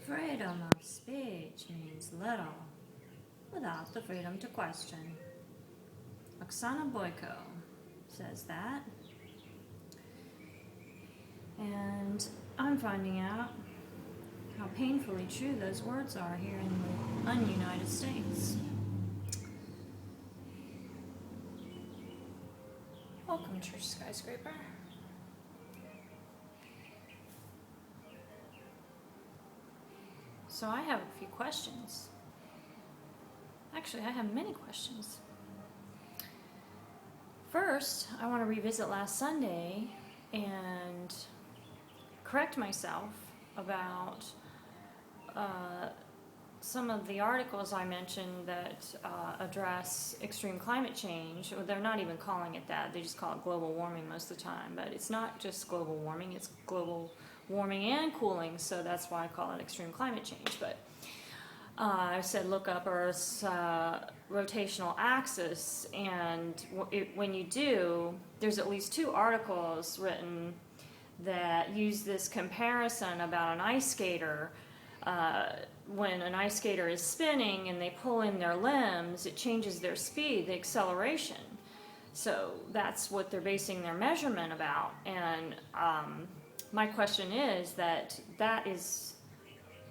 Freedom of speech means little without the freedom to question. Oksana Boyko says that. And I'm finding out how painfully true those words are here in the un-United States. Welcome, Church Skyscraper. So I have a few questions. Actually, I have many questions. First, I want to revisit last Sunday and correct myself about some of the articles I mentioned that address extreme climate change. Well, they're not even calling it that. They just call it global warming most of the time. But it's not just global warming. It's global warming and cooling, so that's why I call it extreme climate change. But I said look up Earth's rotational axis, and when you do, there's at least 2 articles written that use this comparison about an ice skater. When an ice skater is spinning and they pull in their limbs, it changes their speed, the acceleration. So that's what they're basing their measurement about. And my question is that is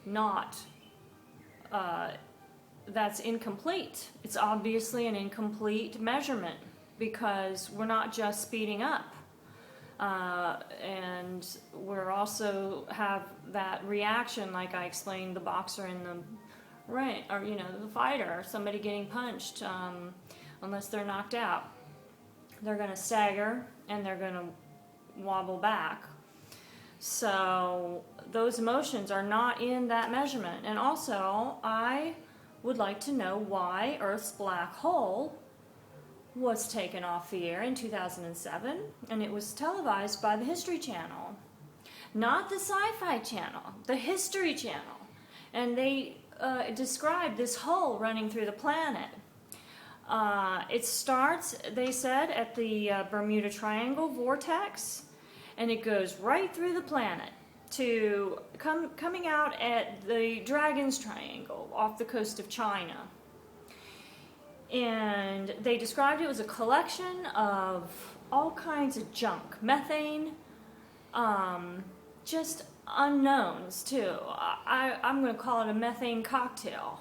not, that's incomplete. It's obviously an incomplete measurement because we're not just speeding up. And we're also have that reaction, like I explained, the boxer in the ring, or the fighter, somebody getting punched, unless they're knocked out, they're going to stagger and they're going to wobble back. So those emotions are not in that measurement. And also, I would like to know why Earth's black hole was taken off the air in 2007, and it was televised by the History Channel. Not the Sci-Fi Channel, the History Channel. And they described this hole running through the planet. It starts, they said, at the Bermuda Triangle vortex, and it goes right through the planet to coming out at the Dragon's Triangle off the coast of China. And they described it as a collection of all kinds of junk, methane, just unknowns too. I'm going to call it a methane cocktail.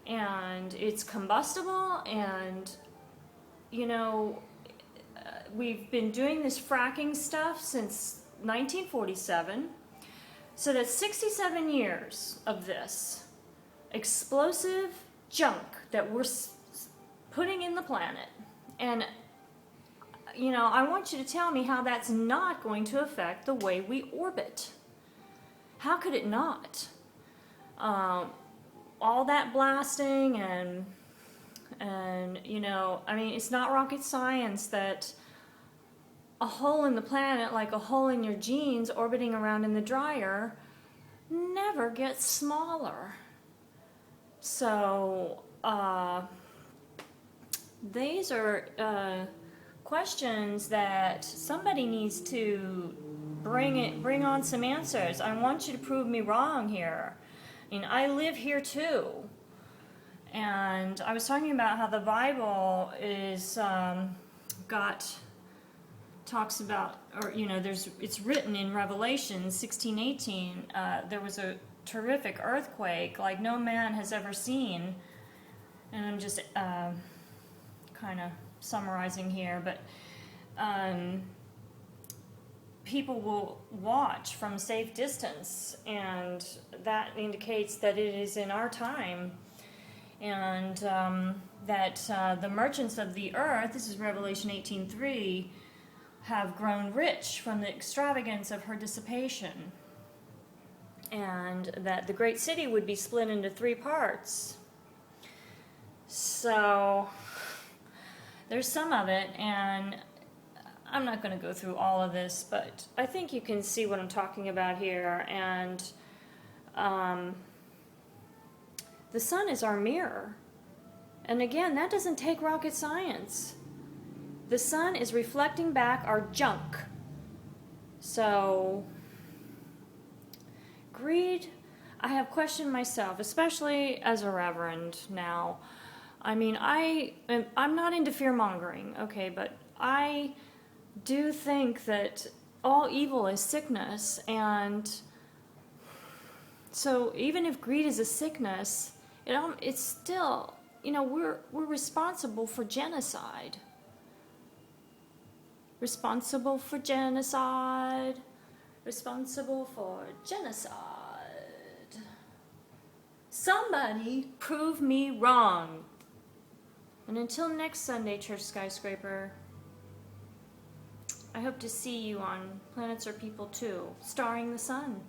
And it's combustible, and we've been doing this fracking stuff since 1947, so that's 67 years of this explosive junk that we're putting in the planet. And I want you to tell me how that's not going to affect the way we orbit. How could it not? All that blasting and it's not rocket science that a hole in the planet, like a hole in your jeans orbiting around in the dryer, never gets smaller. So these are questions that somebody needs to bring on some answers. I want you to prove me wrong here. I live here too. And I was talking about how the Bible is talks about, or it's written in Revelation 16:18. There was a terrific earthquake like no man has ever seen, and I'm just kind of summarizing here, but people will watch from safe distance, and that indicates that it is in our time, and that the merchants of the earth, this is Revelation 18:3, have grown rich from the extravagance of her dissipation, and that the great city would be split into 3 parts. So there's some of it, and I'm not going to go through all of this, but I think you can see what I'm talking about here. And the sun is our mirror. And again, that doesn't take rocket science. The sun is reflecting back our junk. So greed, I have questioned myself, especially as a reverend now. I mean, I'm not into fear-mongering, okay, but I do think that all evil is sickness, and so even if greed is a sickness, it's still, we're responsible for genocide. Responsible for genocide. Responsible for genocide. Somebody prove me wrong. And until next Sunday, Church Skyscraper, I hope to see you on Planets Are People 2, starring the sun.